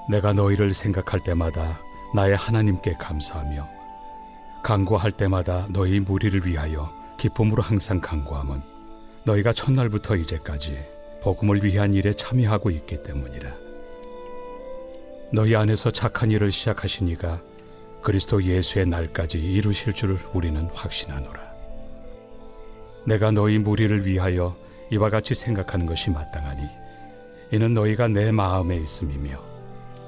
내가 너희를 생각할 때마다 나의 하나님께 감사하며 간구할 때마다 너희 무리를 위하여 기쁨으로 항상 간구함은 너희가 첫날부터 이제까지 복음을 위한 일에 참여하고 있기 때문이라. 너희 안에서 착한 일을 시작하신 이가 그리스도 예수의 날까지 이루실 줄을 우리는 확신하노라. 내가 너희 무리를 위하여 이와 같이 생각하는 것이 마땅하니 이는 너희가 내 마음에 있음이며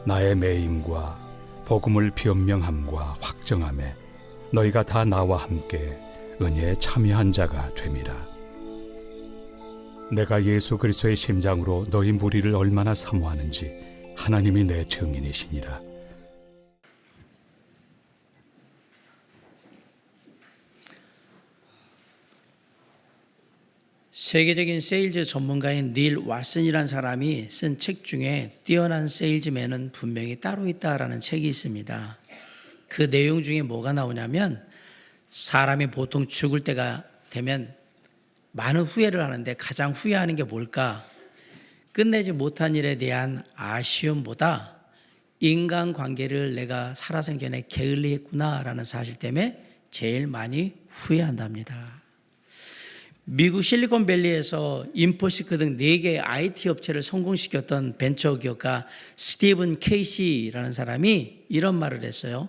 나의 매임과 복음을 변명함과 확정함에 너희가 다 나와 함께 은혜에 참여한 자가 됨이라. 내가 예수 그리스도의 심장으로 너희 무리를 얼마나 사모하는지 하나님이 내 증인이시니라. 세계적인 세일즈 전문가인 닐 왓슨이라는 사람이 쓴 책 중에 뛰어난 세일즈맨은 분명히 따로 있다라는 책이 있습니다. 그 내용 중에 뭐가 나오냐면 사람이 보통 죽을 때가 되면 많은 후회를 하는데 가장 후회하는 게 뭘까? 끝내지 못한 일에 대한 아쉬움보다 인간관계를 내가 살아생전에 게을리했구나라는 사실 때문에 제일 많이 후회한답니다. 미국 실리콘밸리에서 인포시크 등 4개의 IT 업체를 성공시켰던 벤처기업가 스티븐 케이시라는 사람이 이런 말을 했어요.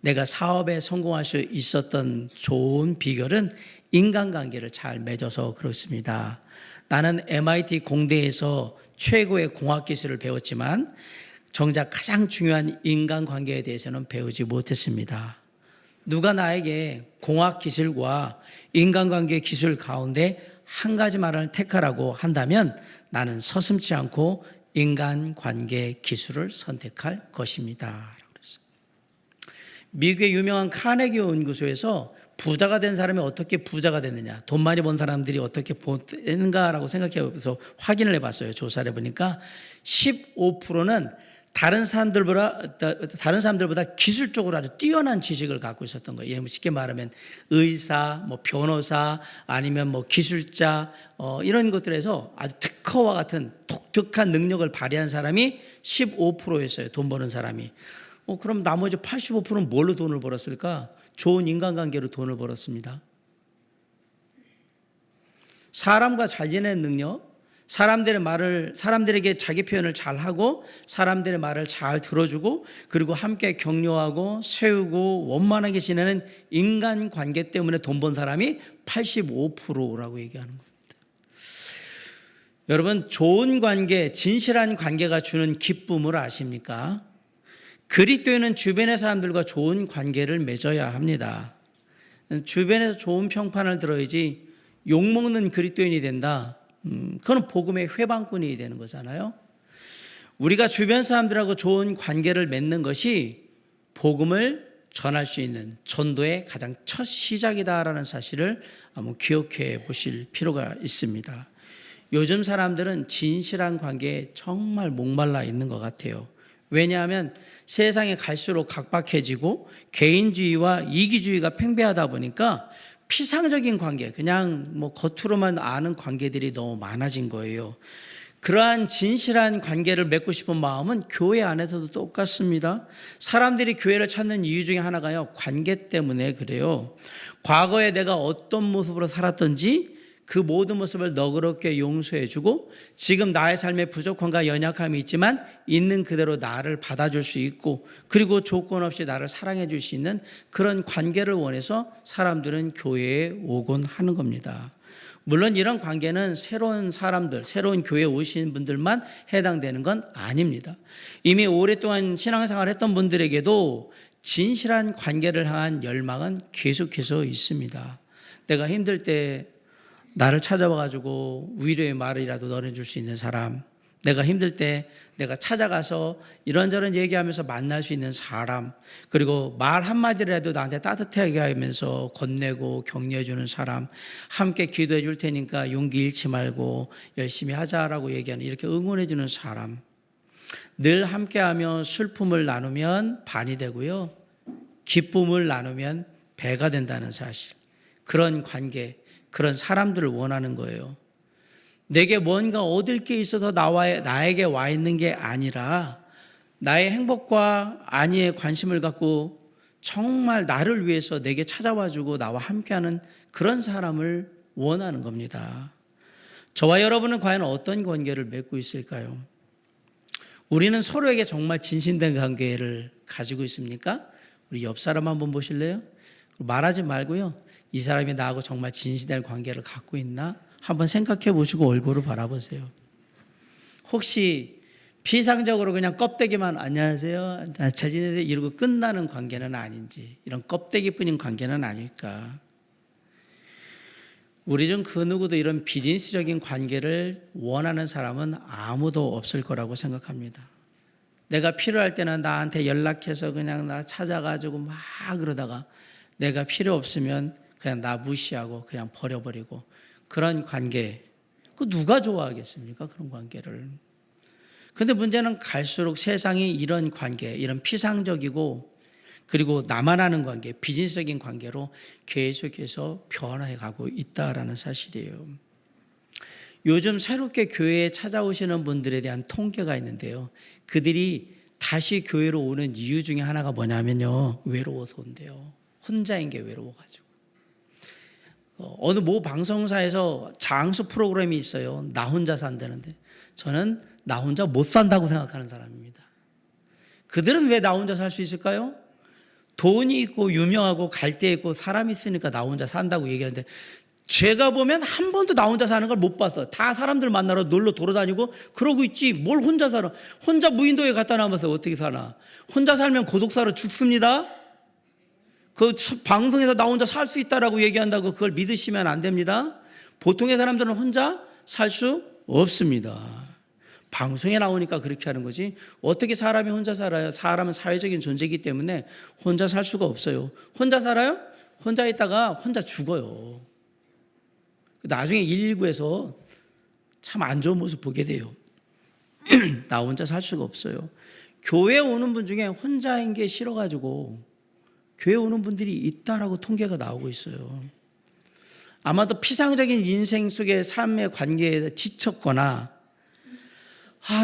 내가 사업에 성공할 수 있었던 좋은 비결은 인간관계를 잘 맺어서 그렇습니다. 나는 MIT 공대에서 최고의 공학기술을 배웠지만 정작 가장 중요한 인간관계에 대해서는 배우지 못했습니다. 누가 나에게 공학기술과 인간관계 기술 가운데 한 가지만을 택하라고 한다면 나는 서슴지 않고 인간관계 기술을 선택할 것입니다. 미국의 유명한 카네기 연구소에서 부자가 된 사람이 어떻게 부자가 됐느냐, 돈 많이 번 사람들이 어떻게 되는가라고 생각해서 확인을 해봤어요. 조사를 해보니까 15%는 다른 사람들보다 기술적으로 아주 뛰어난 지식을 갖고 있었던 거예요. 쉽게 말하면 의사, 변호사, 아니면 기술자, 이런 것들에서 아주 특허와 같은 독특한 능력을 발휘한 사람이 15%였어요. 돈 버는 사람이. 그럼 나머지 85%는 뭘로 돈을 벌었을까? 좋은 인간관계로 돈을 벌었습니다. 사람과 잘 지내는 능력, 사람들에게 자기 표현을 잘 하고 사람들의 말을 잘 들어주고 그리고 함께 격려하고 세우고 원만하게 지내는 인간관계 때문에 돈 번 사람이 85%라고 얘기하는 겁니다. 여러분, 좋은 관계, 진실한 관계가 주는 기쁨을 아십니까? 그리스도인은 주변의 사람들과 좋은 관계를 맺어야 합니다. 주변에서 좋은 평판을 들어야지 욕먹는 그리스도인이 된다. 그건 복음의 회방꾼이 되는 거잖아요. 우리가 주변 사람들하고 좋은 관계를 맺는 것이 복음을 전할 수 있는 전도의 가장 첫 시작이다라는 사실을 한번 기억해 보실 필요가 있습니다. 요즘 사람들은 진실한 관계에 정말 목말라 있는 것 같아요. 왜냐하면 세상에 갈수록 각박해지고 개인주의와 이기주의가 팽배하다 보니까 피상적인 관계, 그냥 겉으로만 아는 관계들이 너무 많아진 거예요. 그러한 진실한 관계를 맺고 싶은 마음은 교회 안에서도 똑같습니다. 사람들이 교회를 찾는 이유 중에 하나가요, 관계 때문에 그래요. 과거에 내가 어떤 모습으로 살았던지 그 모든 모습을 너그럽게 용서해주고 지금 나의 삶의 부족함과 연약함이 있지만 있는 그대로 나를 받아줄 수 있고 그리고 조건 없이 나를 사랑해 줄 수 있는 그런 관계를 원해서 사람들은 교회에 오곤 하는 겁니다. 물론 이런 관계는 새로운 사람들, 새로운 교회에 오신 분들만 해당되는 건 아닙니다. 이미 오랫동안 신앙생활을 했던 분들에게도 진실한 관계를 향한 열망은 계속해서 있습니다. 내가 힘들 때 나를 찾아와가지고 위로의 말이라도 전해줄 수 있는 사람, 내가 힘들 때 내가 찾아가서 이런저런 얘기하면서 만날 수 있는 사람, 그리고 말 한마디라도 나한테 따뜻하게 하면서 건네고 격려해주는 사람, 함께 기도해 줄 테니까 용기 잃지 말고 열심히 하자라고 얘기하는, 이렇게 응원해주는 사람, 늘 함께하며 슬픔을 나누면 반이 되고요, 기쁨을 나누면 배가 된다는 사실, 그런 관계, 그런 사람들을 원하는 거예요. 내게 뭔가 얻을 게 있어서 나에게 와 있는 게 아니라 나의 행복과 안위에 관심을 갖고 정말 나를 위해서 내게 찾아와주고 나와 함께하는 그런 사람을 원하는 겁니다. 저와 여러분은 과연 어떤 관계를 맺고 있을까요? 우리는 서로에게 정말 진실된 관계를 가지고 있습니까? 우리 옆 사람 한번 보실래요? 말하지 말고요. 이 사람이 나하고 정말 진실된 관계를 갖고 있나? 한번 생각해 보시고 얼굴을 바라보세요. 혹시 피상적으로 그냥 껍데기만 안녕하세요, 잘 지내세요 이러고 끝나는 관계는 아닌지, 이런 껍데기뿐인 관계는 아닐까? 우리 중 그 누구도 이런 비즈니스적인 관계를 원하는 사람은 아무도 없을 거라고 생각합니다. 내가 필요할 때는 나한테 연락해서 그냥 나 찾아가지고 막 그러다가 내가 필요 없으면 그냥 나 무시하고 그냥 버려버리고, 그런 관계, 그 누가 좋아하겠습니까? 그런 관계를. 근데 문제는 갈수록 세상이 이런 관계, 이런 피상적이고 그리고 나만 아는 관계, 비즈니스적인 관계로 계속해서 변화해 가고 있다라는 사실이에요. 요즘 새롭게 교회에 찾아오시는 분들에 대한 통계가 있는데요. 그들이 다시 교회로 오는 이유 중에 하나가 뭐냐면요, 외로워서 온대요. 혼자인 게 외로워가지고. 어느 모 방송사에서 장수 프로그램이 있어요. 나 혼자 산다는데 저는 나 혼자 못 산다고 생각하는 사람입니다. 그들은 왜 나 혼자 살 수 있을까요? 돈이 있고 유명하고 갈 데 있고 사람이 있으니까 나 혼자 산다고 얘기하는데, 제가 보면 한 번도 나 혼자 사는 걸 못 봤어. 다 사람들 만나러 놀러 돌아다니고 그러고 있지 뭘 혼자 살아. 혼자 무인도에 갔다 나면서 어떻게 사나. 혼자 살면 고독사로 죽습니다. 그 방송에서 나 혼자 살 수 있다라고 얘기한다고 그걸 믿으시면 안 됩니다. 보통의 사람들은 혼자 살 수 없습니다. 방송에 나오니까 그렇게 하는 거지, 어떻게 사람이 혼자 살아요? 사람은 사회적인 존재이기 때문에 혼자 살 수가 없어요. 혼자 살아요? 혼자 있다가 혼자 죽어요. 나중에 119에서 참 안 좋은 모습 보게 돼요. 나 혼자 살 수가 없어요. 교회 오는 분 중에 혼자인 게 싫어가지고 교회 오는 분들이 있다라고 통계가 나오고 있어요. 아마도 피상적인 인생 속의 삶의 관계에 지쳤거나,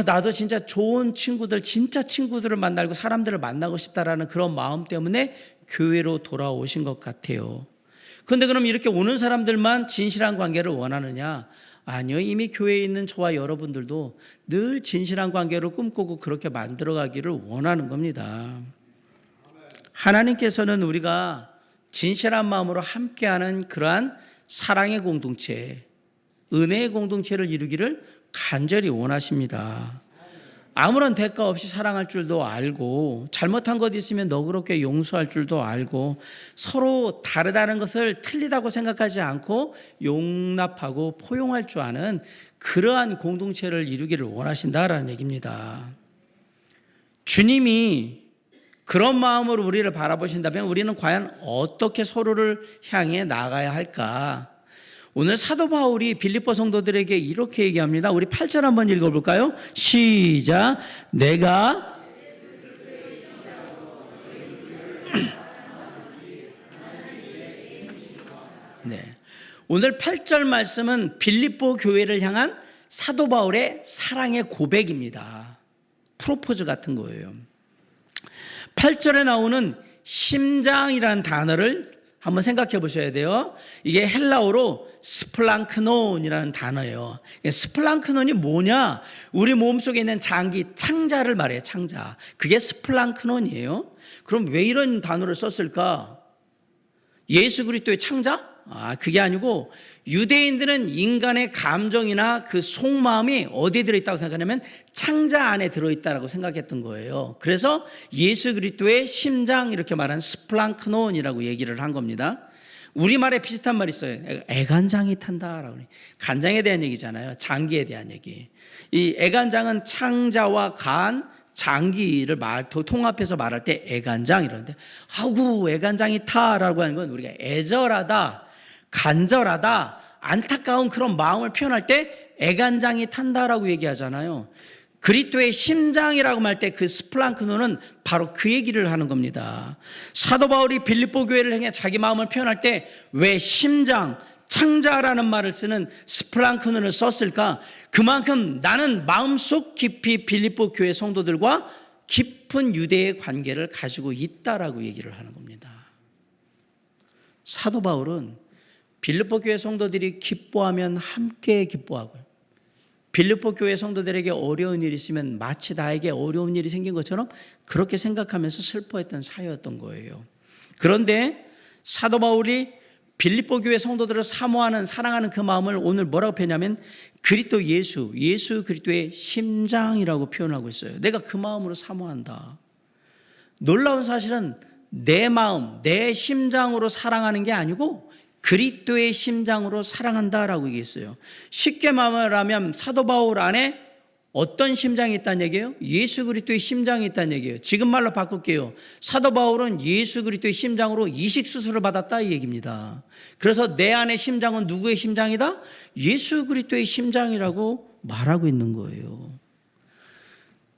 나도 진짜 좋은 친구들, 진짜 친구들을 만나고 사람들을 만나고 싶다라는 그런 마음 때문에 교회로 돌아오신 것 같아요. 그런데 그럼 이렇게 오는 사람들만 진실한 관계를 원하느냐? 아니요. 이미 교회에 있는 저와 여러분들도 늘 진실한 관계를 꿈꾸고 그렇게 만들어가기를 원하는 겁니다. 하나님께서는 우리가 진실한 마음으로 함께하는 그러한 사랑의 공동체, 은혜의 공동체를 이루기를 간절히 원하십니다. 아무런 대가 없이 사랑할 줄도 알고, 잘못한 것 있으면 너그럽게 용서할 줄도 알고, 서로 다르다는 것을 틀리다고 생각하지 않고 용납하고 포용할 줄 아는 그러한 공동체를 이루기를 원하신다라는 얘기입니다. 주님이 그런 마음으로 우리를 바라보신다면 우리는 과연 어떻게 서로를 향해 나아가야 할까? 오늘 사도 바울이 빌립보 성도들에게 이렇게 얘기합니다. 우리 8절 한번 읽어볼까요? 시작. 내가 네. 오늘 8절 말씀은 빌립보 교회를 향한 사도 바울의 사랑의 고백입니다. 프로포즈 같은 거예요. 8절에 나오는 심장이라는 단어를 한번 생각해 보셔야 돼요. 이게 헬라어로 스플랑크논이라는 단어예요. 스플랑크논이 뭐냐? 우리 몸속에 있는 장기, 창자를 말해요. 창자. 그게 스플랑크논이에요. 그럼 왜 이런 단어를 썼을까? 예수 그리스도의 창자? 그게 아니고 유대인들은 인간의 감정이나 그 속마음이 어디에 들어있다고 생각하냐면 창자 안에 들어있다고 생각했던 거예요. 그래서 예수 그리스도의 심장, 이렇게 말하는 스플랑크논이라고 얘기를 한 겁니다. 우리말에 비슷한 말이 있어요. 애간장이 탄다라고. 간장에 대한 얘기잖아요. 장기에 대한 얘기. 이 애간장은 창자와 간, 장기를 통합해서 말할 때 애간장 이러는데, 아구 애간장이 타라고 하는 건 우리가 애절하다, 간절하다, 안타까운 그런 마음을 표현할 때 애간장이 탄다라고 얘기하잖아요. 그리스도의 심장이라고 말 때 그 스플랑크논은 바로 그 얘기를 하는 겁니다. 사도 바울이 빌립보 교회를 향해 자기 마음을 표현할 때 왜 심장, 창자라는 말을 쓰는 스플랑크논을 썼을까? 그만큼 나는 마음속 깊이 빌립보 교회 성도들과 깊은 유대의 관계를 가지고 있다라고 얘기를 하는 겁니다. 사도 바울은 빌립보 교회 성도들이 기뻐하면 함께 기뻐하고요. 빌립보 교회 성도들에게 어려운 일이 있으면 마치 나에게 어려운 일이 생긴 것처럼 그렇게 생각하면서 슬퍼했던 사회였던 거예요. 그런데 사도 바울이 빌립보 교회 성도들을 사모하는 사랑하는 그 마음을 오늘 뭐라고 표현하면 그리스도 예수 그리스도의 심장이라고 표현하고 있어요. 내가 그 마음으로 사모한다. 놀라운 사실은 내 마음, 내 심장으로 사랑하는 게 아니고 그리스도의 심장으로 사랑한다라고 얘기했어요. 쉽게 말하면 사도 바울 안에 어떤 심장이 있다는 얘기예요? 예수 그리스도의 심장이 있다는 얘기예요. 지금 말로 바꿀게요. 사도 바울은 예수 그리스도의 심장으로 이식 수술을 받았다 이 얘기입니다. 그래서 내 안의 심장은 누구의 심장이다? 예수 그리스도의 심장이라고 말하고 있는 거예요.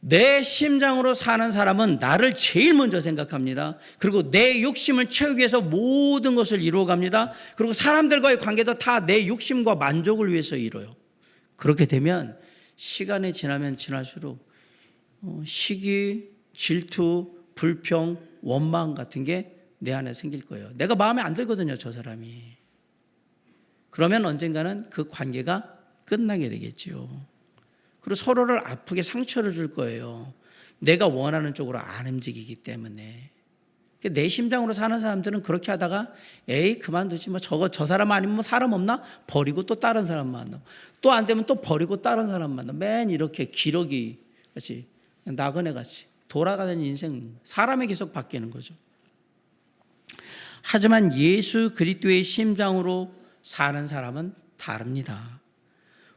내 심장으로 사는 사람은 나를 제일 먼저 생각합니다. 그리고 내 욕심을 채우기 위해서 모든 것을 이루어갑니다. 그리고 사람들과의 관계도 다 내 욕심과 만족을 위해서 이뤄요. 그렇게 되면 시간이 지나면 지날수록 시기, 질투, 불평, 원망 같은 게 내 안에 생길 거예요. 내가 마음에 안 들거든요, 저 사람이. 그러면 언젠가는 그 관계가 끝나게 되겠죠. 그리고 서로를 아프게 상처를 줄 거예요. 내가 원하는 쪽으로 안 움직이기 때문에. 내 심장으로 사는 사람들은 그렇게 하다가 에이 그만두지 뭐 저 사람 아니면 뭐 사람 없나? 버리고 또 다른 사람 만나. 또 안 되면 또 버리고 다른 사람 만나. 맨 이렇게 기러기 같이 나그네 같이 돌아가는 인생, 사람이 계속 바뀌는 거죠. 하지만 예수 그리스도의 심장으로 사는 사람은 다릅니다.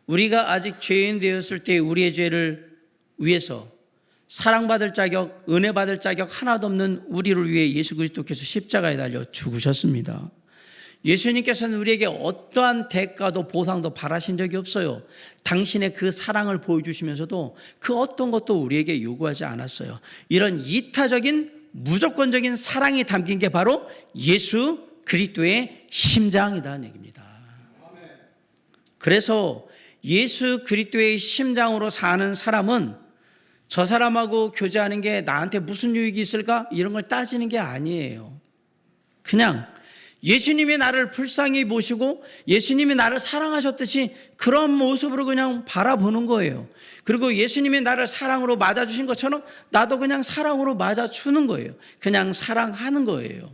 우리가 아직 죄인 되었을 때 우리의 죄를 위해서 사랑받을 자격, 은혜 받을 자격 하나도 없는 우리를 위해 예수 그리스도께서 십자가에 달려 죽으셨습니다. 예수님께서는 우리에게 어떠한 대가도 보상도 바라신 적이 없어요. 당신의 그 사랑을 보여주시면서도 그 어떤 것도 우리에게 요구하지 않았어요. 이런 이타적인 무조건적인 사랑이 담긴 게 바로 예수 그리스도의 심장이라는 얘기입니다. 그래서 예수 그리스도의 심장으로 사는 사람은 저 사람하고 교제하는 게 나한테 무슨 유익이 있을까? 이런 걸 따지는 게 아니에요. 그냥 예수님이 나를 불쌍히 보시고 예수님이 나를 사랑하셨듯이 그런 모습으로 그냥 바라보는 거예요. 그리고 예수님이 나를 사랑으로 맞아주신 것처럼 나도 그냥 사랑으로 맞아주는 거예요. 그냥 사랑하는 거예요.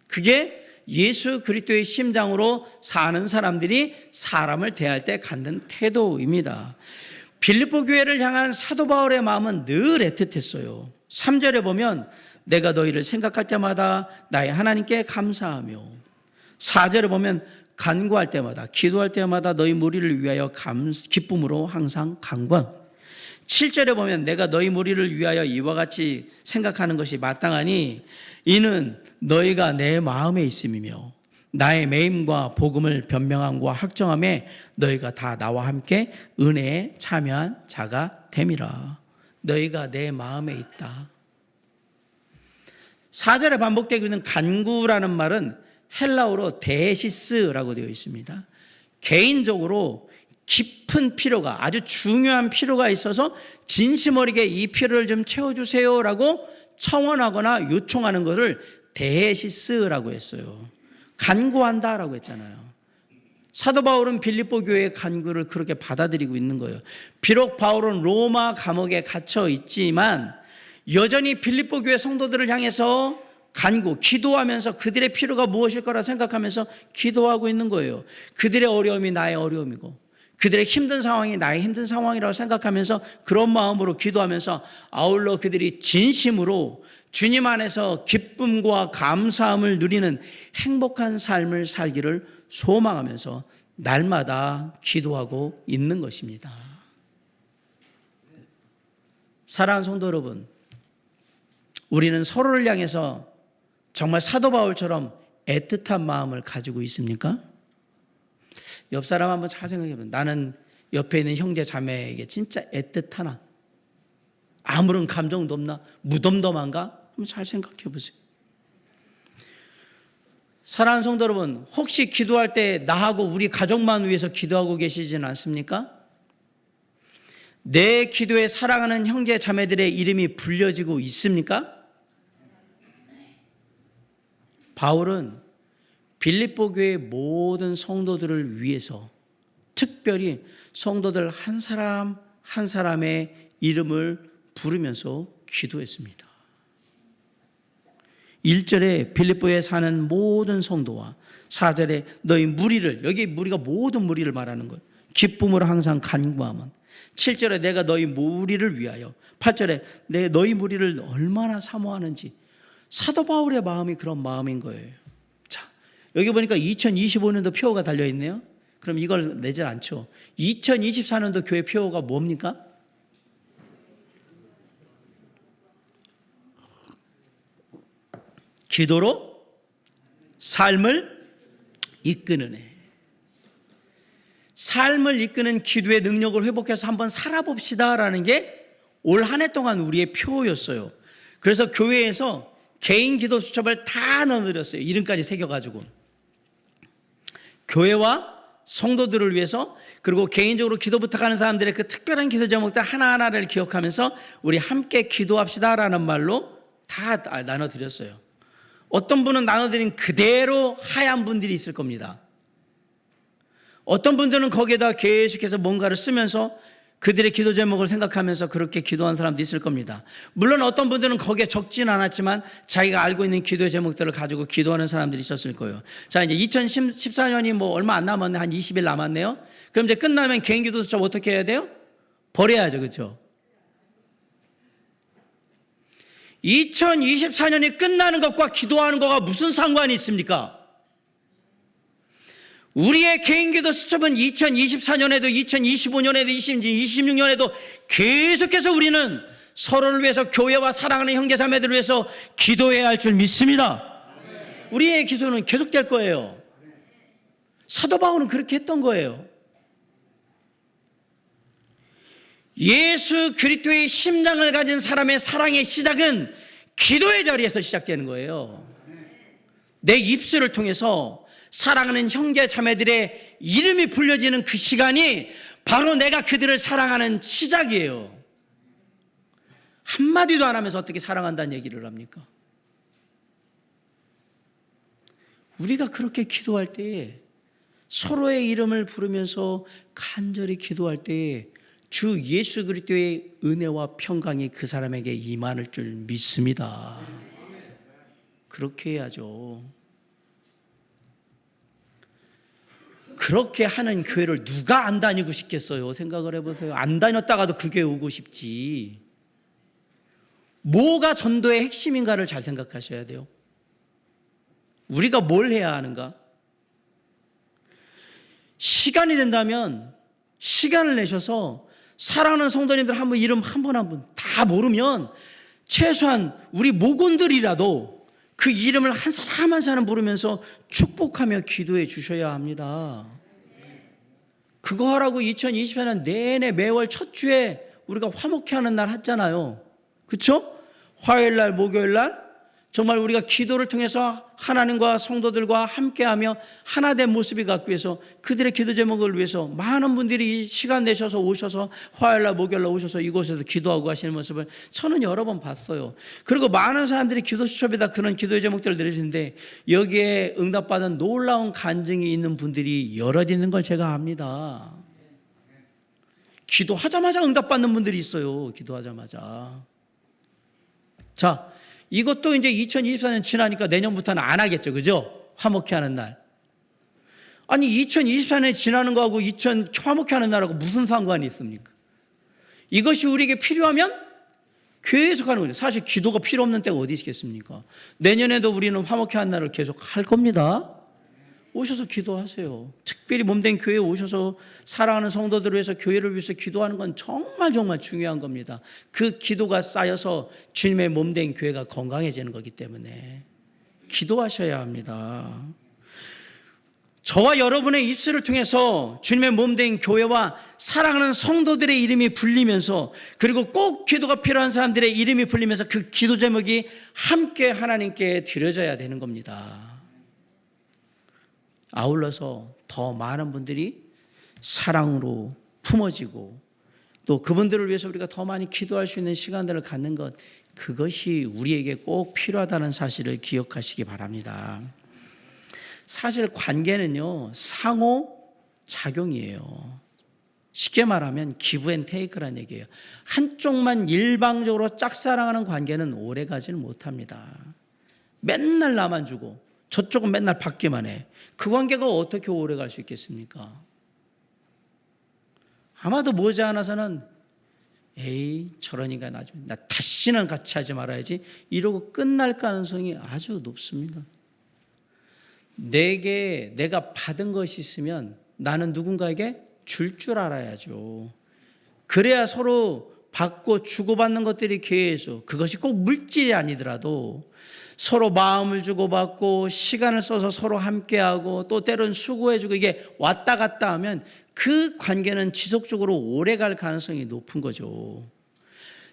그게 예수 그리스도의 심장으로 사는 사람들이 사람을 대할 때 갖는 태도입니다. 빌립보 교회를 향한 사도 바울의 마음은 늘 애틋했어요. 3절에 보면 내가 너희를 생각할 때마다 나의 하나님께 감사하며, 4절에 보면 간구할 때마다 기도할 때마다 너희 무리를 위하여 기쁨으로 항상 간구한, 7절에 보면 내가 너희 무리를 위하여 이와 같이 생각하는 것이 마땅하니 이는 너희가 내 마음에 있음이며 나의 매임과 복음을 변명함과 확정함에 너희가 다 나와 함께 은혜에 참여한 자가 됨이라. 너희가 내 마음에 있다. 4절에 반복되고 있는 간구라는 말은 헬라어로 데시스라고 되어 있습니다. 개인적으로 깊은 필요가, 아주 중요한 필요가 있어서 진심 어리게 이 필요를 좀 채워주세요라고 청원하거나 요청하는 것을 데시스라고 했어요. 간구한다라고 했잖아요. 사도 바울은 빌립보 교회의 간구를 그렇게 받아들이고 있는 거예요. 비록 바울은 로마 감옥에 갇혀 있지만 여전히 빌립보 교회 성도들을 향해서 간구, 기도하면서 그들의 필요가 무엇일 거라 생각하면서 기도하고 있는 거예요. 그들의 어려움이 나의 어려움이고 그들의 힘든 상황이 나의 힘든 상황이라고 생각하면서 그런 마음으로 기도하면서 아울러 그들이 진심으로 주님 안에서 기쁨과 감사함을 누리는 행복한 삶을 살기를 소망하면서 날마다 기도하고 있는 것입니다. 사랑하는 성도 여러분, 우리는 서로를 향해서 정말 사도 바울처럼 애틋한 마음을 가지고 있습니까? 옆 사람 한번 잘 생각해 보면 나는 옆에 있는 형제 자매에게 진짜 애틋하나? 아무런 감정도 없나? 무덤덤한가? 한번 잘 생각해 보세요. 사랑하는 성도 여러분, 혹시 기도할 때 나하고 우리 가족만 위해서 기도하고 계시진 않습니까? 내 기도에 사랑하는 형제 자매들의 이름이 불려지고 있습니까? 바울은 빌립보 교회 모든 성도들을 위해서 특별히 성도들 한 사람 한 사람의 이름을 부르면서 기도했습니다. 1절에 빌립보에 사는 모든 성도와 4절에 너희 무리를, 여기 무리가 모든 무리를 말하는 거예요. 기쁨으로 항상 간구하면. 7절에 내가 너희 무리를 위하여. 8절에 너희 무리를 얼마나 사모하는지. 사도 바울의 마음이 그런 마음인 거예요. 자, 여기 보니까 2025년도 표어가 달려있네요. 그럼 이걸 내질 않죠. 2024년도 교회 표어가 뭡니까? 기도로 삶을 이끄는 애. 삶을 이끄는 기도의 능력을 회복해서 한번 살아봅시다라는 게 올 한 해 동안 우리의 표였어요. 그래서 교회에서 개인 기도 수첩을 다 넣어드렸어요. 이름까지 새겨가지고. 교회와 성도들을 위해서, 그리고 개인적으로 기도 부탁하는 사람들의 그 특별한 기도 제목들 하나하나를 기억하면서 우리 함께 기도합시다라는 말로 다 나눠드렸어요. 어떤 분은 나눠드린 그대로 하얀 분들이 있을 겁니다. 어떤 분들은 거기에다 계속해서 뭔가를 쓰면서 그들의 기도 제목을 생각하면서 그렇게 기도한 사람도 있을 겁니다. 물론 어떤 분들은 거기에 적진 않았지만 자기가 알고 있는 기도 제목들을 가지고 기도하는 사람들이 있었을 거예요. 자, 이제 2014년이 뭐 얼마 안 남았네. 한 20일 남았네요. 그럼 이제 끝나면 개인 기도 수첩 어떻게 해야 돼요? 버려야죠. 그렇죠? 2024년이 끝나는 것과 기도하는 것과 무슨 상관이 있습니까? 우리의 개인 기도 수첩은 2024년에도 2025년에도 2026년에도 계속해서 우리는 서로를 위해서 교회와 사랑하는 형제 자매들을 위해서 기도해야 할 줄 믿습니다. 우리의 기도는 계속될 거예요. 사도 바울은 그렇게 했던 거예요. 예수 그리스도의 심장을 가진 사람의 사랑의 시작은 기도의 자리에서 시작되는 거예요. 내 입술을 통해서 사랑하는 형제 자매들의 이름이 불려지는 그 시간이 바로 내가 그들을 사랑하는 시작이에요. 한마디도 안 하면서 어떻게 사랑한다는 얘기를 합니까? 우리가 그렇게 기도할 때에, 서로의 이름을 부르면서 간절히 기도할 때에 주 예수 그리스도의 은혜와 평강이 그 사람에게 임할 줄 믿습니다. 그렇게 해야죠. 그렇게 하는 교회를 누가 안 다니고 싶겠어요? 생각을 해보세요. 안 다녔다가도 그 교회 오고 싶지. 뭐가 전도의 핵심인가를 잘 생각하셔야 돼요. 우리가 뭘 해야 하는가? 시간이 된다면 시간을 내셔서 사랑하는 성도님들 한 분 이름 한 분 한 분 다 모르면 최소한 우리 목원들이라도 그 이름을 한 사람 한 사람 부르면서 축복하며 기도해 주셔야 합니다. 그거 하라고 2024년 내내 매월 첫 주에 우리가 화목회 하는 날 했잖아요. 그렇죠? 화요일 날, 목요일 날 정말 우리가 기도를 통해서 하나님과 성도들과 함께하며 하나된 모습이 갖기 위해서 그들의 기도 제목을 위해서 많은 분들이 시간 내셔서 오셔서 화요일 날, 목요일 날 오셔서 이곳에서 기도하고 하시는 모습을 저는 여러 번 봤어요. 그리고 많은 사람들이 기도 수첩에다 그런 기도의 제목들을 내주시는데 여기에 응답받은 놀라운 간증이 있는 분들이 여럿 있는 걸 제가 압니다. 기도하자마자 응답받는 분들이 있어요. 기도하자마자. 자, 이것도 이제 2024년 지나니까 내년부터는 안 하겠죠. 그죠? 화목회 하는 날. 아니, 2024년이 지나는 거하고 화목회 하는 날하고 무슨 상관이 있습니까? 이것이 우리에게 필요하면 계속 하는 거죠. 사실 기도가 필요 없는 때가 어디 있겠습니까? 내년에도 우리는 화목회 하는 날을 계속 할 겁니다. 오셔서 기도하세요. 특별히 몸된 교회에 오셔서 사랑하는 성도들을 위해서 교회를 위해서 기도하는 건 정말 정말 중요한 겁니다. 그 기도가 쌓여서 주님의 몸된 교회가 건강해지는 거기 때문에 기도하셔야 합니다. 저와 여러분의 입술을 통해서 주님의 몸된 교회와 사랑하는 성도들의 이름이 불리면서 그리고 꼭 기도가 필요한 사람들의 이름이 불리면서 그 기도 제목이 함께 하나님께 드려져야 되는 겁니다. 아울러서 더 많은 분들이 사랑으로 품어지고 또 그분들을 위해서 우리가 더 많이 기도할 수 있는 시간들을 갖는 것, 그것이 우리에게 꼭 필요하다는 사실을 기억하시기 바랍니다. 사실 관계는요, 상호작용이에요. 쉽게 말하면 기브 앤 테이크라는 얘기예요. 한쪽만 일방적으로 짝사랑하는 관계는 오래 가지는 못합니다. 맨날 나만 주고 저쪽은 맨날 받기만 해. 그 관계가 어떻게 오래 갈 수 있겠습니까? 아마도 머지않아서는 에이 저러니까 나중에 나 다시는 같이 하지 말아야지 이러고 끝날 가능성이 아주 높습니다. 내가 받은 것이 있으면 나는 누군가에게 줄 줄 알아야죠. 그래야 서로 받고 주고받는 것들이 계속, 그것이 꼭 물질이 아니더라도 서로 마음을 주고받고 시간을 써서 서로 함께하고 또 때로는 수고해주고 이게 왔다 갔다 하면 그 관계는 지속적으로 오래 갈 가능성이 높은 거죠.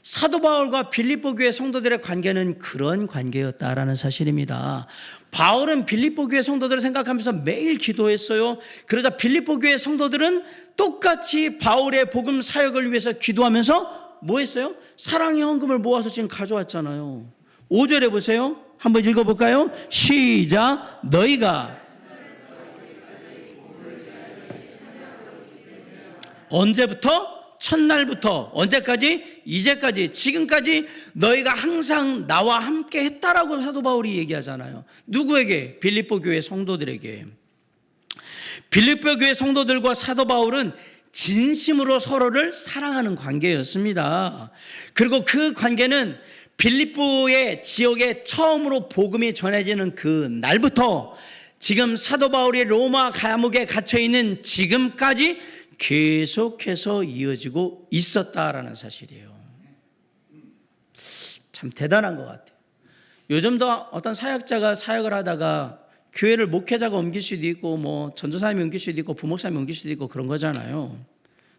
사도 바울과 빌립보 교회 성도들의 관계는 그런 관계였다라는 사실입니다. 바울은 빌립보 교회 성도들을 생각하면서 매일 기도했어요. 그러자 빌립보 교회 성도들은 똑같이 바울의 복음 사역을 위해서 기도하면서 뭐 했어요? 사랑의 헌금을 모아서 지금 가져왔잖아요. 5절에 보세요. 한번 읽어볼까요? 시작. 너희가 언제부터? 첫날부터 언제까지? 이제까지, 지금까지 너희가 항상 나와 함께 했다라고 사도 바울이 얘기하잖아요. 누구에게? 빌립보 교회 성도들에게. 빌립보 교회 성도들과 사도 바울은 진심으로 서로를 사랑하는 관계였습니다. 그리고 그 관계는 빌립보의 지역에 처음으로 복음이 전해지는 그 날부터 지금 사도 바울이 로마 감옥에 갇혀있는 지금까지 계속해서 이어지고 있었다라는 사실이에요. 참 대단한 것 같아요. 요즘도 어떤 사역자가 사역을 하다가 교회를 목회자가 옮길 수도 있고 뭐 전도사님이 옮길 수도 있고 부목사님이 옮길 수도 있고 그런 거잖아요.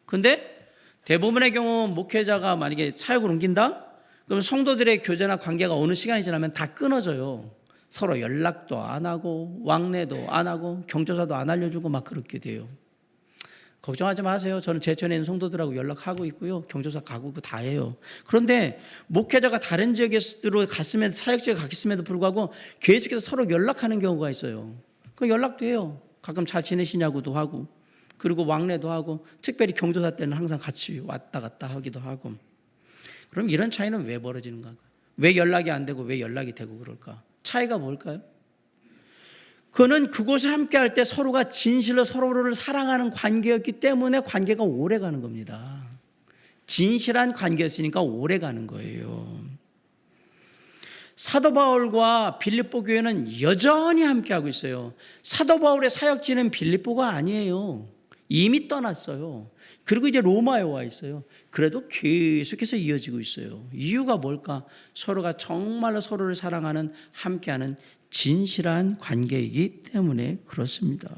근데 대부분의 경우 목회자가 만약에 사역을 옮긴다? 그럼 성도들의 교제나 관계가 어느 시간이 지나면 다 끊어져요. 서로 연락도 안 하고 왕래도 안 하고 경조사도 안 알려주고 막 그렇게 돼요. 걱정하지 마세요. 저는 제천에 있는 성도들하고 연락하고 있고요. 경조사 가고 다 해요. 그런데 목회자가 다른 지역으로 갔으면 사역지가 갔음에도 불구하고 계속해서 서로 연락하는 경우가 있어요. 그 연락도 해요. 가끔 잘 지내시냐고도 하고 그리고 왕래도 하고 특별히 경조사 때는 항상 같이 왔다 갔다 하기도 하고. 그럼 이런 차이는 왜 벌어지는가? 왜 연락이 안 되고 왜 연락이 되고 그럴까? 차이가 뭘까요? 그는 그곳에 함께 할 때 서로가 진실로 서로를 사랑하는 관계였기 때문에 관계가 오래 가는 겁니다. 진실한 관계였으니까 오래 가는 거예요. 사도 바울과 빌립보 교회는 여전히 함께하고 있어요. 사도 바울의 사역지는 빌립보가 아니에요. 이미 떠났어요. 그리고 이제 로마에 와 있어요. 그래도 계속해서 이어지고 있어요. 이유가 뭘까? 서로가 정말로 서로를 사랑하는 함께하는 진실한 관계이기 때문에 그렇습니다.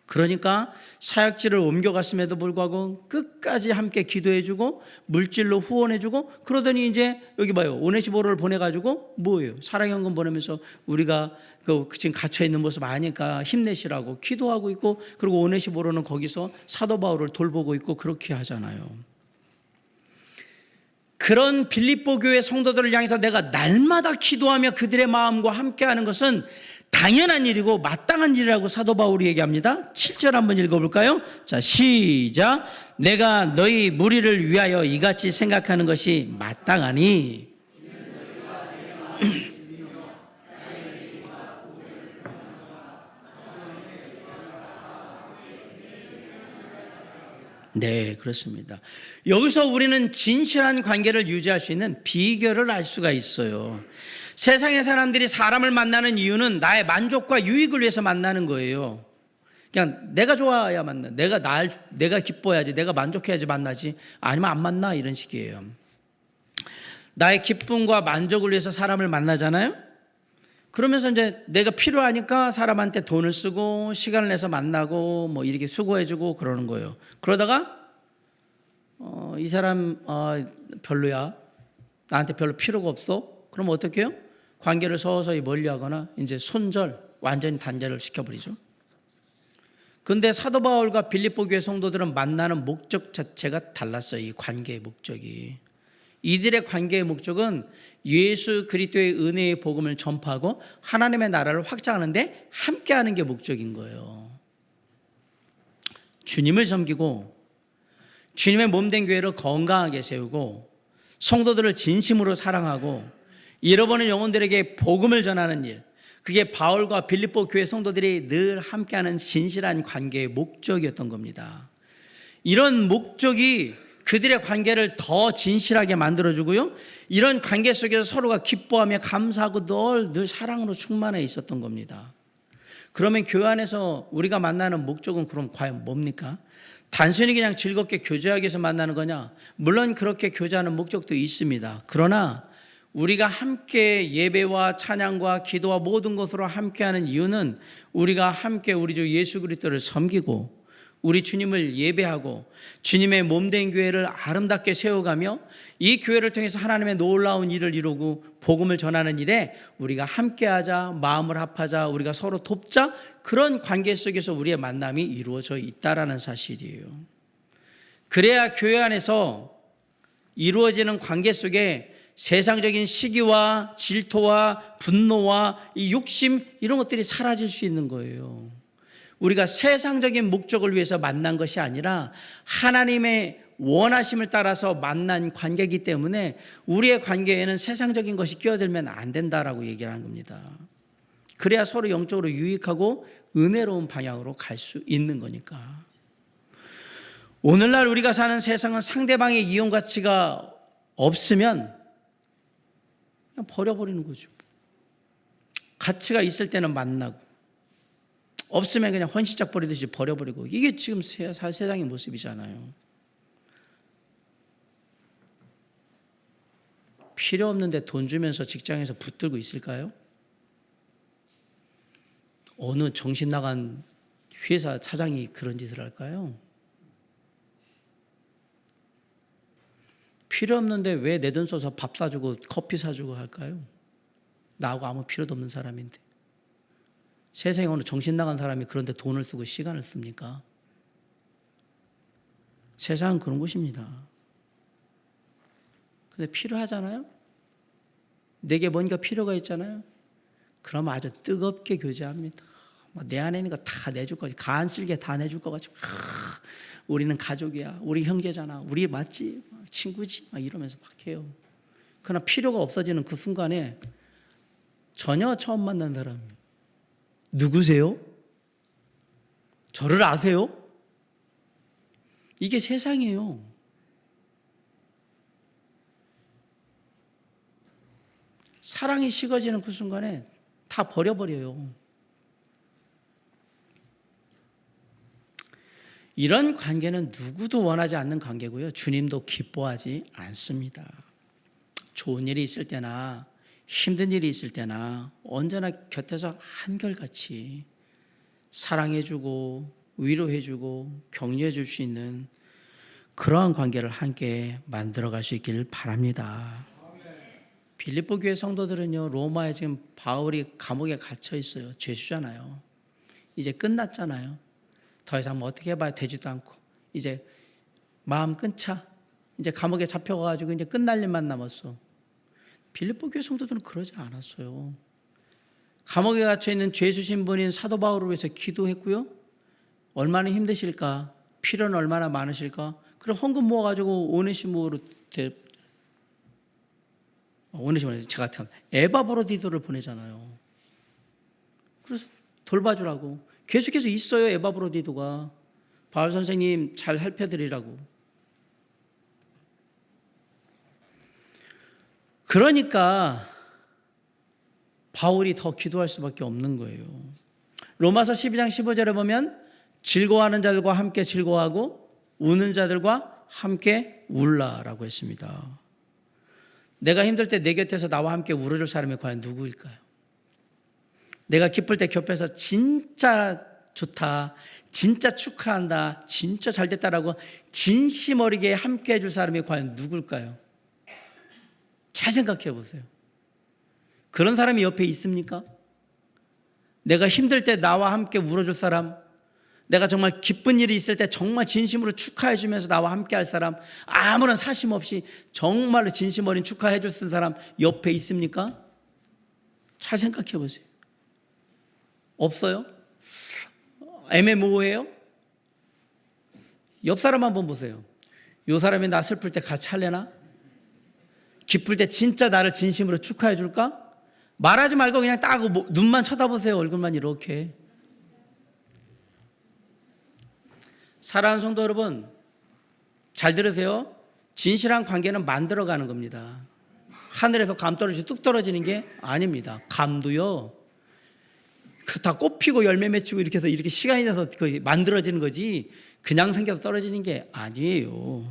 그러니까 사역지를 옮겨갔음에도 불구하고 끝까지 함께 기도해주고 물질로 후원해주고 그러더니 이제 여기 봐요. 오네시보로를 보내가지고 뭐예요? 사랑연금 보내면서 우리가 지금 갇혀있는 모습 아니까 힘내시라고 기도하고 있고 그리고 오네시보로는 거기서 사도 바울을 돌보고 있고 그렇게 하잖아요. 그런 빌립보 교회 성도들을 향해서 내가 날마다 기도하며 그들의 마음과 함께하는 것은 당연한 일이고 마땅한 일이라고 사도 바울이 얘기합니다. 7절 한번 읽어볼까요? 자, 시작. 내가 너희 무리를 위하여 이같이 생각하는 것이 마땅하니 네, 그렇습니다. 여기서 우리는 진실한 관계를 유지할 수 있는 비결을 알 수가 있어요. 세상의 사람들이 사람을 만나는 이유는 나의 만족과 유익을 위해서 만나는 거예요. 그냥 내가 좋아야 만나, 내가 기뻐야지, 내가 만족해야지 만나지, 아니면 안 만나 이런 식이에요. 나의 기쁨과 만족을 위해서 사람을 만나잖아요. 그러면서 이제 내가 필요하니까 사람한테 돈을 쓰고 시간을 내서 만나고 뭐 이렇게 수고해주고 그러는 거예요. 그러다가 이 사람 별로야, 나한테 별로 필요가 없어. 그럼 어떻게 해요? 관계를 서서히 멀리하거나 이제 손절, 완전히 단절을 시켜버리죠. 그런데 사도 바울과 빌립보 교회 성도들은 만나는 목적 자체가 달랐어요. 이 관계의 목적이. 이들의 관계의 목적은 예수 그리스도의 은혜의 복음을 전파하고 하나님의 나라를 확장하는데 함께하는 게 목적인 거예요. 주님을 섬기고 주님의 몸된 교회를 건강하게 세우고 성도들을 진심으로 사랑하고 잃어버린 영혼들에게 복음을 전하는 일, 그게 바울과 빌립보 교회 성도들이 늘 함께하는 진실한 관계의 목적이었던 겁니다. 이런 목적이 그들의 관계를 더 진실하게 만들어주고요, 이런 관계 속에서 서로가 기뻐하며 감사하고 늘 사랑으로 충만해 있었던 겁니다. 그러면 교회 안에서 우리가 만나는 목적은 그럼 과연 뭡니까? 단순히 그냥 즐겁게 교제하기 위해서 만나는 거냐? 물론 그렇게 교제하는 목적도 있습니다. 그러나 우리가 함께 예배와 찬양과 기도와 모든 것으로 함께하는 이유는 우리가 함께 우리 주 예수 그리스도를 섬기고 우리 주님을 예배하고 주님의 몸된 교회를 아름답게 세워가며 이 교회를 통해서 하나님의 놀라운 일을 이루고 복음을 전하는 일에 우리가 함께하자, 마음을 합하자, 우리가 서로 돕자, 그런 관계 속에서 우리의 만남이 이루어져 있다라는 사실이에요. 그래야 교회 안에서 이루어지는 관계 속에 세상적인 시기와 질투와 분노와 이 욕심, 이런 것들이 사라질 수 있는 거예요. 우리가 세상적인 목적을 위해서 만난 것이 아니라 하나님의 원하심을 따라서 만난 관계이기 때문에 우리의 관계에는 세상적인 것이 끼어들면 안 된다라고 얘기를 하는 겁니다. 그래야 서로 영적으로 유익하고 은혜로운 방향으로 갈 수 있는 거니까. 오늘날 우리가 사는 세상은 상대방의 이용 가치가 없으면 그냥 버려버리는 거죠. 가치가 있을 때는 만나고 없으면 그냥 헌신짝 버리듯이 버려버리고, 이게 지금 세상의 모습이잖아요. 필요 없는데 돈 주면서 직장에서 붙들고 있을까요? 어느 정신 나간 회사 차장이 그런 짓을 할까요? 필요 없는데 왜 내 돈 써서 밥 사주고 커피 사주고 할까요? 나하고 아무 필요도 없는 사람인데. 세상에 어느 정신 나간 사람이 그런데 돈을 쓰고 시간을 씁니까? 세상은 그런 곳입니다. 근데 필요하잖아요? 내게 뭔가 필요가 있잖아요? 그러면 아주 뜨겁게 교제합니다. 내 안에 있는 거 다 내줄 거지. 간 쓸게 다 내줄 거 가지고, 우리는 가족이야, 우리 형제잖아, 우리 맞지, 친구지, 막 이러면서 막 해요. 그러나 필요가 없어지는 그 순간에 전혀 처음 만난 사람이, 누구세요? 저를 아세요? 이게 세상이에요. 사랑이 식어지는 그 순간에 다 버려버려요. 이런 관계는 누구도 원하지 않는 관계고요, 주님도 기뻐하지 않습니다. 좋은 일이 있을 때나 힘든 일이 있을 때나 언제나 곁에서 한결같이 사랑해주고 위로해주고 격려해줄 수 있는 그러한 관계를 함께 만들어갈 수 있기를 바랍니다. 빌립보 교회 성도들은요, 로마에 지금 바울이 감옥에 갇혀 있어요. 죄수잖아요. 이제 끝났잖아요. 더 이상 뭐 어떻게 해봐야 되지도 않고 이제 마음 끊자, 이제 감옥에 잡혀가지고 이제 끝날 일만 남았어. 빌립보 교회 성도들은 그러지 않았어요. 감옥에 갇혀 있는 죄수 신분인 사도 바울을 위해서 기도했고요. 얼마나 힘드실까, 필요는 얼마나 많으실까. 그럼 헌금 모아가지고 오네시모로 제가 에바브로디도를 보내잖아요. 그래서 돌봐주라고 계속해서 있어요. 에바브로디도가 바울 선생님 잘 살펴드리라고. 그러니까 바울이 더 기도할 수밖에 없는 거예요. 로마서 12장 15절에 보면 즐거워하는 자들과 함께 즐거워하고 우는 자들과 함께 울라라고 했습니다. 내가 힘들 때 내 곁에서 나와 함께 울어줄 사람이 과연 누구일까요? 내가 기쁠 때 곁에서 진짜 좋다, 진짜 축하한다, 진짜 잘됐다라고 진심 어리게 함께 해줄 사람이 과연 누굴까요? 잘 생각해 보세요. 그런 사람이 옆에 있습니까? 내가 힘들 때 나와 함께 울어줄 사람, 내가 정말 기쁜 일이 있을 때 정말 진심으로 축하해 주면서 나와 함께 할 사람, 아무런 사심 없이 정말로 진심 어린 축하해 줄 수 있는 사람 옆에 있습니까? 잘 생각해 보세요. 없어요? 애매모호해요? 옆 사람 한번 보세요. 이 사람이 나 슬플 때 같이 할래나? 기쁠 때 진짜 나를 진심으로 축하해 줄까? 말하지 말고 그냥 딱 눈만 쳐다보세요. 얼굴만 이렇게. 사랑하는 성도 여러분, 잘 들으세요. 진실한 관계는 만들어가는 겁니다. 하늘에서 감 떨어지고 뚝 떨어지는 게 아닙니다. 감도요, 다 꽃피고 열매 맺히고 이렇게 해서 이렇게 시간이 나서 만들어지는 거지 그냥 생겨서 떨어지는 게 아니에요.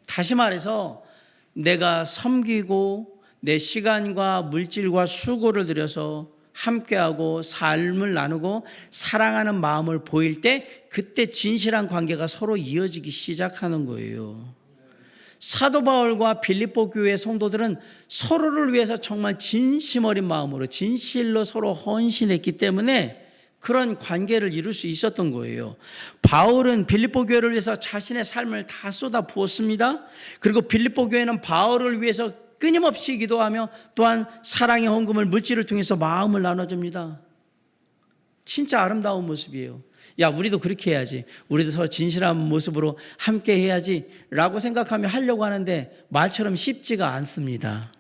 다시 말해서 내가 섬기고 내 시간과 물질과 수고를 들여서 함께하고 삶을 나누고 사랑하는 마음을 보일 때 그때 진실한 관계가 서로 이어지기 시작하는 거예요. 사도 바울과 빌립보 교회 성도들은 서로를 위해서 정말 진심 어린 마음으로 진실로 서로 헌신했기 때문에 그런 관계를 이룰 수 있었던 거예요. 바울은 빌립보 교회를 위해서 자신의 삶을 다 쏟아 부었습니다. 그리고 빌립보 교회는 바울을 위해서 끊임없이 기도하며 또한 사랑의 헌금을 물질을 통해서 마음을 나눠줍니다. 진짜 아름다운 모습이에요. 야, 우리도 그렇게 해야지. 우리도 서로 진실한 모습으로 함께 해야지 라고 생각하며 하려고 하는데 말처럼 쉽지가 않습니다.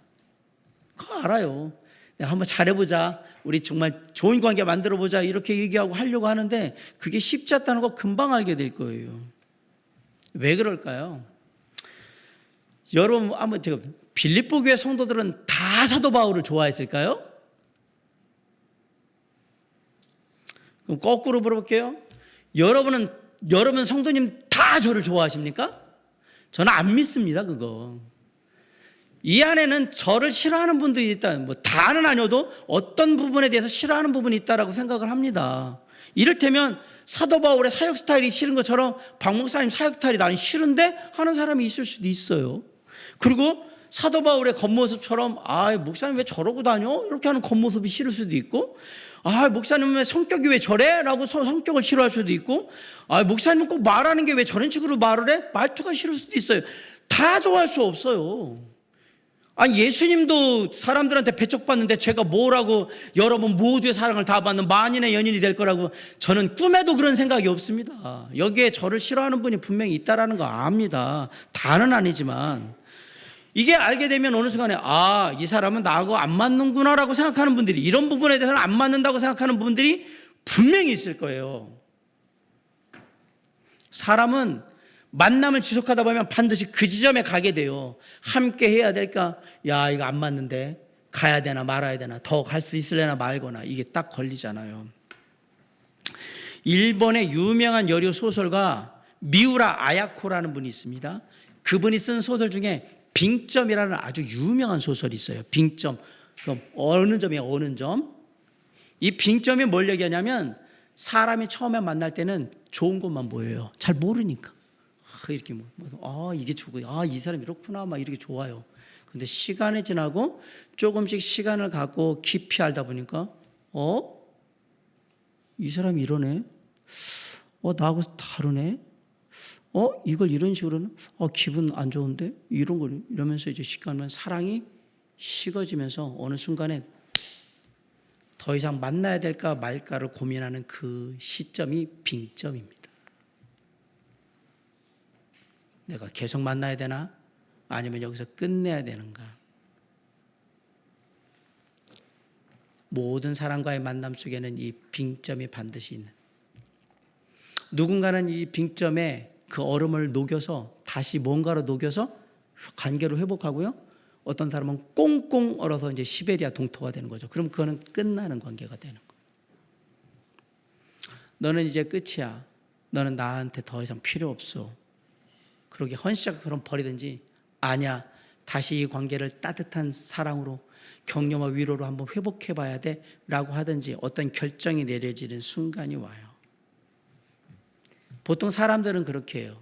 그거 알아요. 한번 잘해보자. 우리 정말 좋은 관계 만들어보자. 이렇게 얘기하고 하려고 하는데 그게 쉽지 않다는 거 금방 알게 될 거예요. 왜 그럴까요? 여러분, 한번 제가 빌립보 교회 성도들은 다 사도 바울을 좋아했을까요? 그럼 거꾸로 물어볼게요. 여러분 성도님 다 저를 좋아하십니까? 저는 안 믿습니다, 그거. 이 안에는 저를 싫어하는 분들이 있다. 뭐 다는 아니어도 어떤 부분에 대해서 싫어하는 부분이 있다라고 생각을 합니다. 이를테면 사도 바울의 사역 스타일이 싫은 것처럼 박 목사님 사역 스타일이 나는 싫은데 하는 사람이 있을 수도 있어요. 그리고 사도 바울의 겉모습처럼 목사님 왜 저러고 다녀? 이렇게 하는 겉모습이 싫을 수도 있고, 목사님은 왜 성격이 왜 저래? 라고 성격을 싫어할 수도 있고, 목사님은 꼭 말하는 게 왜 저런 식으로 말을 해? 말투가 싫을 수도 있어요. 다 좋아할 수 없어요. 예수님도 사람들한테 배척받는데 제가 뭐라고 여러분 모두의 사랑을 다 받는 만인의 연인이 될 거라고 저는 꿈에도 그런 생각이 없습니다. 여기에 저를 싫어하는 분이 분명히 있다라는 거 압니다. 다는 아니지만 이게 알게 되면 어느 순간에 이 사람은 나하고 안 맞는구나라고 생각하는 분들이, 이런 부분에 대해서는 안 맞는다고 생각하는 분들이 분명히 있을 거예요. 사람은 만남을 지속하다 보면 반드시 그 지점에 가게 돼요. 함께 해야 될까? 야, 이거 안 맞는데 가야 되나 말아야 되나, 더 갈 수 있을래나 말거나, 이게 딱 걸리잖아요. 일본의 유명한 여류 소설가 미우라 아야코라는 분이 있습니다. 그분이 쓴 소설 중에 빙점이라는 아주 유명한 소설이 있어요. 빙점. 그럼 어느 점이에요? 어느 점? 이 빙점이 뭘 얘기하냐면 사람이 처음에 만날 때는 좋은 것만 보여요. 잘 모르니까. 이렇게 이게 좋고, 이 사람 이렇구나, 막 이렇게 좋아요. 근데 시간이 지나고 조금씩 시간을 갖고 깊이 알다 보니까 이 사람이 이러네. 나하고 다르네. 이걸 이런 식으로는 기분 안 좋은데 이러면서 이제 시간은 사랑이 식어지면서 어느 순간에 더 이상 만나야 될까 말까를 고민하는 그 시점이 빙점입니다. 내가 계속 만나야 되나? 아니면 여기서 끝내야 되는가? 모든 사람과의 만남 속에는 이 빙점이 반드시 있는, 누군가는 이 빙점에 그 얼음을 녹여서 다시 뭔가로 녹여서 관계를 회복하고요. 어떤 사람은 꽁꽁 얼어서 이제 시베리아 동토가 되는 거죠. 그럼 그거는 끝나는 관계가 되는 거예요. 너는 이제 끝이야. 너는 나한테 더 이상 필요 없어. 그러게 헌신처럼 버리든지, 아니야, 다시 이 관계를 따뜻한 사랑으로 격려와 위로로 한번 회복해 봐야 돼 라고 하든지 어떤 결정이 내려지는 순간이 와요. 보통 사람들은 그렇게 해요.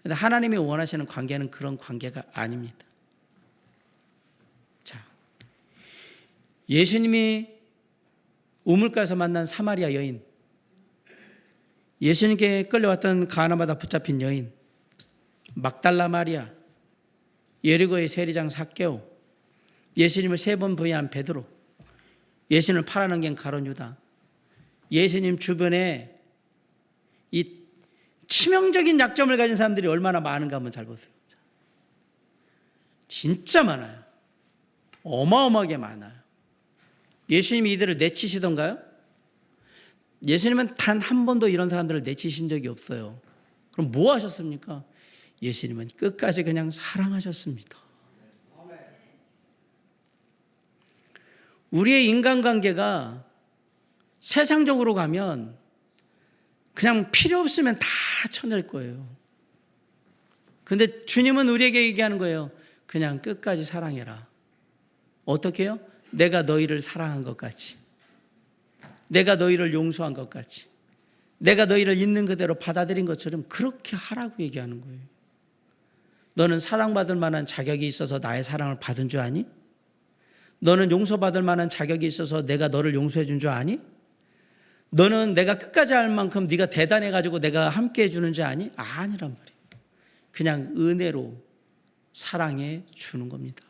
그런데 하나님이 원하시는 관계는 그런 관계가 아닙니다. 자, 예수님이 우물가에서 만난 사마리아 여인, 예수님께 끌려왔던 가나마다 붙잡힌 여인, 막달라 마리아, 예리고의 세리장 삭개오, 예수님을 3번 부인한 베드로, 예수님을 팔아넘긴 가룟 유다, 예수님 주변에 이 치명적인 약점을 가진 사람들이 얼마나 많은가 한번 잘 보세요. 진짜 많아요. 어마어마하게 많아요. 예수님이 이들을 내치시던가요? 예수님은 단 한 번도 이런 사람들을 내치신 적이 없어요. 그럼 뭐 하셨습니까? 예수님은 끝까지 그냥 사랑하셨습니다. 우리의 인간관계가 세상적으로 가면 그냥 필요 없으면 다 쳐낼 거예요. 근데 주님은 우리에게 얘기하는 거예요. 그냥 끝까지 사랑해라. 어떻게 해요? 내가 너희를 사랑한 것 같이, 내가 너희를 용서한 것 같이, 내가 너희를 있는 그대로 받아들인 것처럼 그렇게 하라고 얘기하는 거예요. 너는 사랑받을 만한 자격이 있어서 나의 사랑을 받은 줄 아니? 너는 용서받을 만한 자격이 있어서 내가 너를 용서해 준 줄 아니? 너는 내가 끝까지 할 만큼 네가 대단해가지고 내가 함께 해주는 줄 아니? 아니란 말이에요. 그냥 은혜로 사랑해 주는 겁니다.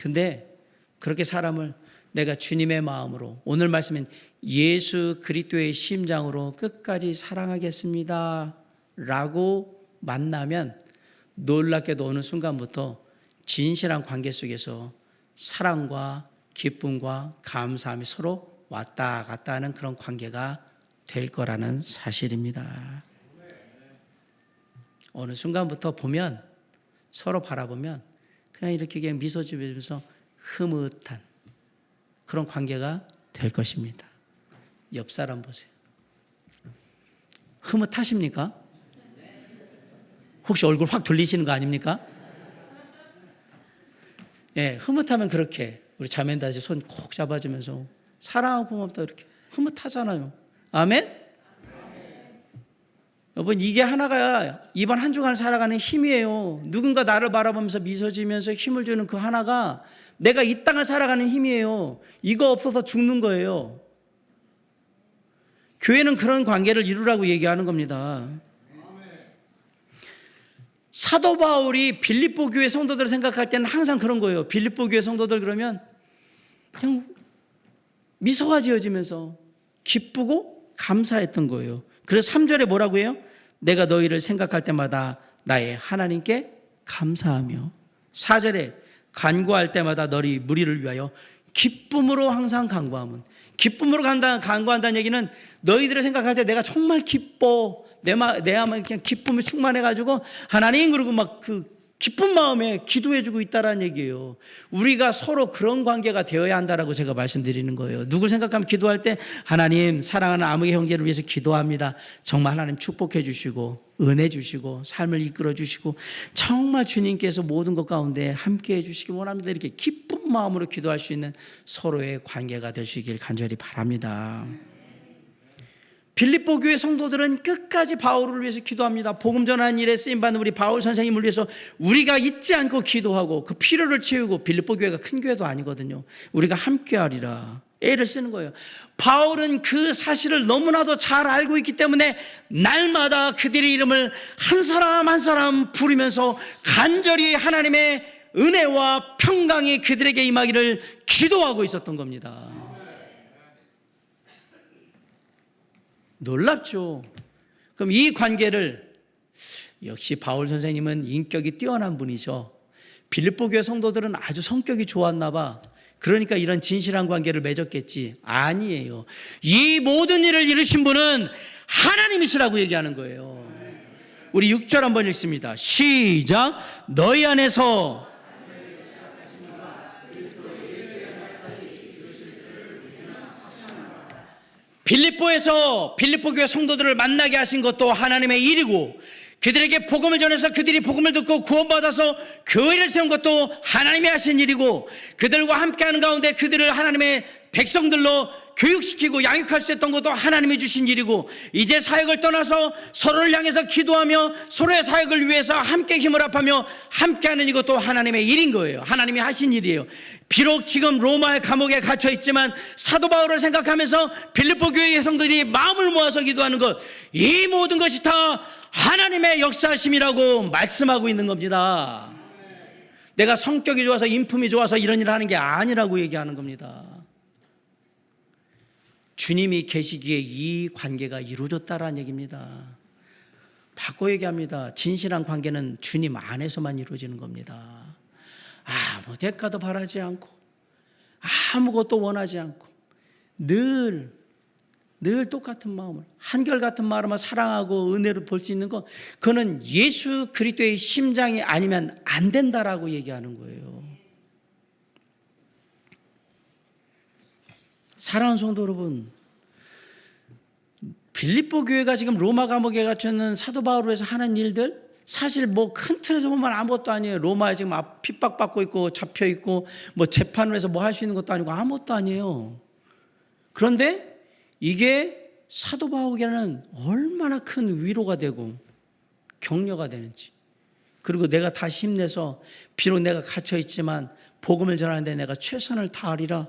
근데 그렇게 사람을 내가 주님의 마음으로, 오늘 말씀은 예수 그리스도의 심장으로 끝까지 사랑하겠습니다 라고 만나면 놀랍게도 어느 순간부터 진실한 관계 속에서 사랑과 기쁨과 감사함이 서로 왔다 갔다 하는 그런 관계가 될 거라는 사실입니다. 어느 순간부터 보면, 서로 바라보면 그냥 이렇게 그냥 미소 지으면서 흐뭇한 그런 관계가 될 것입니다. 옆 사람 보세요. 흐뭇하십니까? 혹시 얼굴 확 돌리시는 거 아닙니까? 예, 흐뭇하면 그렇게 우리 자매들 다시 손 콕 잡아주면서 사랑하고 고맙다 이렇게 흐뭇하잖아요. 아멘? 여러분, 이게 하나가 이번 한 주간을 살아가는 힘이에요. 누군가 나를 바라보면서 미소 지으면서 힘을 주는 그 하나가 내가 이 땅을 살아가는 힘이에요. 이거 없어서 죽는 거예요. 교회는 그런 관계를 이루라고 얘기하는 겁니다. 사도 바울이 빌립보 교회 성도들을 생각할 때는 항상 그런 거예요. 빌립보 교회 성도들 그러면 그냥 미소가 지어지면서 기쁘고 감사했던 거예요. 그래서 3절에 뭐라고 해요? 내가 너희를 생각할 때마다 나의 하나님께 감사하며, 4절에 간구할 때마다 너희 무리를 위하여 기쁨으로 항상 간구함은, 기쁨으로 간구한다는 얘기는 너희들을 생각할 때 내가 정말 기뻐, 내 마음에 그냥 기쁨이 충만해가지고 하나님 그러고 막 그 기쁜 마음에 기도해주고 있다라는 얘기예요. 우리가 서로 그런 관계가 되어야 한다라고 제가 말씀드리는 거예요. 누굴 생각하면 기도할 때 하나님 사랑하는 아무개 형제를 위해서 기도합니다. 정말 하나님 축복해 주시고 은혜 주시고 삶을 이끌어 주시고 정말 주님께서 모든 것 가운데 함께 해 주시기 원합니다. 이렇게 기쁜 마음으로 기도할 수 있는 서로의 관계가 될 수 있길 간절히 바랍니다. 빌립보 교회 성도들은 끝까지 바울을 위해서 기도합니다. 복음 전하는 일에 쓰임받는 우리 바울 선생님을 위해서 우리가 잊지 않고 기도하고 그 필요를 채우고, 빌립보 교회가 큰 교회도 아니거든요. 우리가 함께하리라 애를 쓰는 거예요. 바울은 그 사실을 너무나도 잘 알고 있기 때문에 날마다 그들의 이름을 한 사람 한 사람 부르면서 간절히 하나님의 은혜와 평강이 그들에게 임하기를 기도하고 있었던 겁니다. 놀랍죠. 그럼 이 관계를, 역시 바울 선생님은 인격이 뛰어난 분이죠. 빌립보 교회 성도들은 아주 성격이 좋았나 봐. 그러니까 이런 진실한 관계를 맺었겠지. 아니에요. 이 모든 일을 이루신 분은 하나님이시라고 얘기하는 거예요. 우리 6절 한번 읽습니다. 시작. 너희 안에서 빌립보에서 빌립보 교회 성도들을 만나게 하신 것도 하나님의 일이고, 그들에게 복음을 전해서 그들이 복음을 듣고 구원받아서 교회를 세운 것도 하나님이 하신 일이고, 그들과 함께하는 가운데 그들을 하나님의 백성들로 교육시키고 양육할 수 있던 것도 하나님이 주신 일이고, 이제 사역을 떠나서 서로를 향해서 기도하며 서로의 사역을 위해서 함께 힘을 합하며 함께하는 이것도 하나님의 일인 거예요. 하나님이 하신 일이에요. 비록 지금 로마의 감옥에 갇혀 있지만 사도 바울을 생각하면서 빌립보 교회의 성도들이 마음을 모아서 기도하는 것, 이 모든 것이 다 하나님의 역사심이라고 말씀하고 있는 겁니다. 내가 성격이 좋아서 인품이 좋아서 이런 일을 하는 게 아니라고 얘기하는 겁니다. 주님이 계시기에 이 관계가 이루어졌다라는 얘기입니다. 바꿔 얘기합니다. 진실한 관계는 주님 안에서만 이루어지는 겁니다. 아무 대가도 바라지 않고 아무것도 원하지 않고 늘 똑같은 마음을, 한결같은 마음을 사랑하고 은혜를 볼 수 있는 것, 그는 예수 그리스도의 심장이 아니면 안 된다라고 얘기하는 거예요. 사랑하는 성도 여러분, 빌립보 교회가 지금 로마 감옥에 갇혀있는 사도 바울로 해서 하는 일들, 사실 뭐 큰 틀에서 보면 아무것도 아니에요. 로마에 지금 핍박받고 있고 잡혀있고 뭐 재판을 해서 뭐 할 수 있는 것도 아니고 아무것도 아니에요. 그런데 이게 사도 바울에게는 얼마나 큰 위로가 되고 격려가 되는지, 그리고 내가 다시 힘내서 비록 내가 갇혀있지만 복음을 전하는데 내가 최선을 다하리라,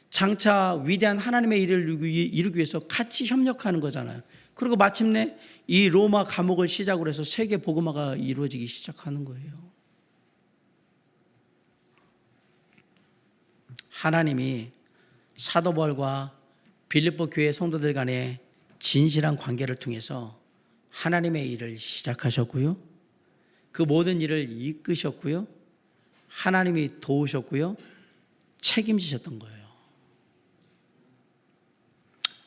장차 위대한 하나님의 일을 이루기 위해서 같이 협력하는 거잖아요. 그리고 마침내 이 로마 감옥을 시작으로 해서 세계 복음화가 이루어지기 시작하는 거예요. 하나님이 사도 바울과 빌립보 교회 성도들 간의 진실한 관계를 통해서 하나님의 일을 시작하셨고요, 그 모든 일을 이끄셨고요, 하나님이 도우셨고요, 책임지셨던 거예요.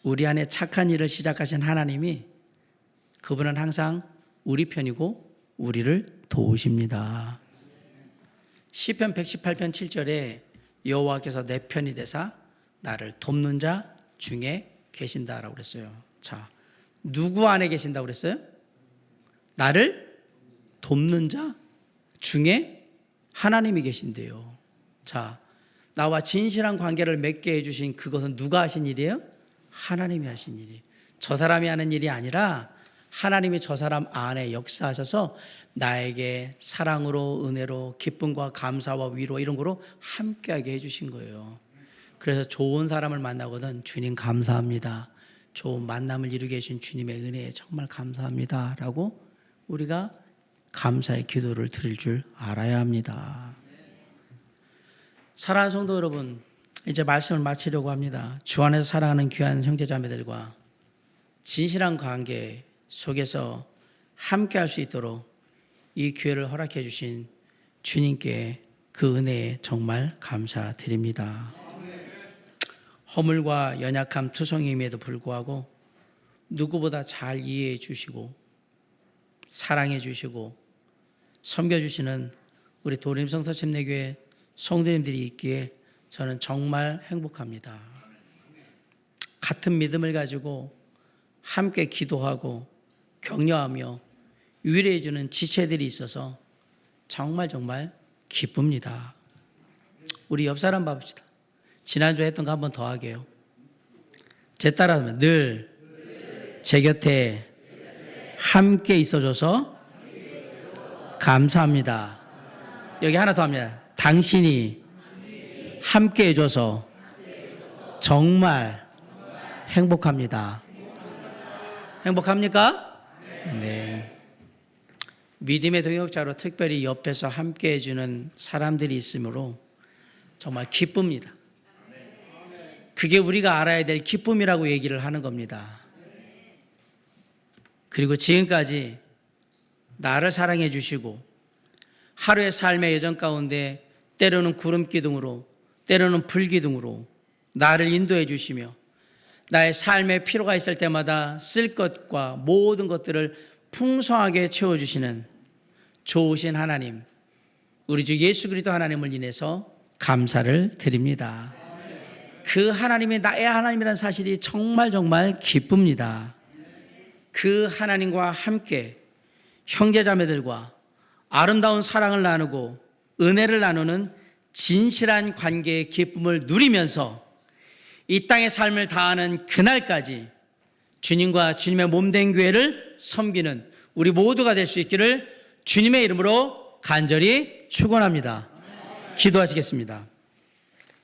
우리 안에 착한 일을 시작하신 하나님이, 그분은 항상 우리 편이고 우리를 도우십니다. 시편 118편 7절에 여호와께서 내 편이 되사 나를 돕는 자 중에 계신다라고 그랬어요. 자, 누구 안에 계신다고 그랬어요? 나를 돕는 자 중에 하나님이 계신대요. 자, 나와 진실한 관계를 맺게 해주신 그것은 누가 하신 일이에요? 하나님이 하신 일이에요. 저 사람이 하는 일이 아니라 하나님이 저 사람 안에 역사하셔서 나에게 사랑으로, 은혜로, 기쁨과 감사와 위로 이런 거로 함께하게 해주신 거예요. 그래서 좋은 사람을 만나거든 주님 감사합니다, 좋은 만남을 이루게 해주신 주님의 은혜에 정말 감사합니다 라고 우리가 감사의 기도를 드릴 줄 알아야 합니다. 사랑하는 성도 여러분, 이제 말씀을 마치려고 합니다. 주 안에서 사랑하는 귀한 형제자매들과 진실한 관계 속에서 함께 할 수 있도록 이 기회를 허락해 주신 주님께 그 은혜에 정말 감사드립니다. 허물과 연약함 투성임에도 불구하고 누구보다 잘 이해해 주시고 사랑해 주시고 섬겨 주시는 우리 도림성서침례교회 성도님들이 있기에 저는 정말 행복합니다. 같은 믿음을 가지고 함께 기도하고 격려하며 위로해 주는 지체들이 있어서 정말 기쁩니다. 우리 옆 사람 봐봅시다. 지난주에 했던 거 한 번 더 하게요. 제 따라하면 늘 제 곁에 함께 있어줘서 감사합니다. 여기 하나 더 합니다. 당신이 함께 해줘서 정말 행복합니다. 행복합니까? 네. 믿음의 동역자로 특별히 옆에서 함께 해주는 사람들이 있으므로 정말 기쁩니다. 그게 우리가 알아야 될 기쁨이라고 얘기를 하는 겁니다. 그리고 지금까지 나를 사랑해 주시고 하루의 삶의 여정 가운데 때로는 구름기둥으로 때로는 불기둥으로 나를 인도해 주시며 나의 삶에 필요가 있을 때마다 쓸 것과 모든 것들을 풍성하게 채워주시는 좋으신 하나님, 우리 주 예수 그리스도 하나님을 인해서 감사를 드립니다. 그 하나님이 나의 하나님이라는 사실이 정말 기쁩니다. 그 하나님과 함께 형제자매들과 아름다운 사랑을 나누고 은혜를 나누는 진실한 관계의 기쁨을 누리면서 이 땅의 삶을 다하는 그날까지 주님과 주님의 몸된 교회를 섬기는 우리 모두가 될 수 있기를 주님의 이름으로 간절히 축원합니다. 기도하시겠습니다.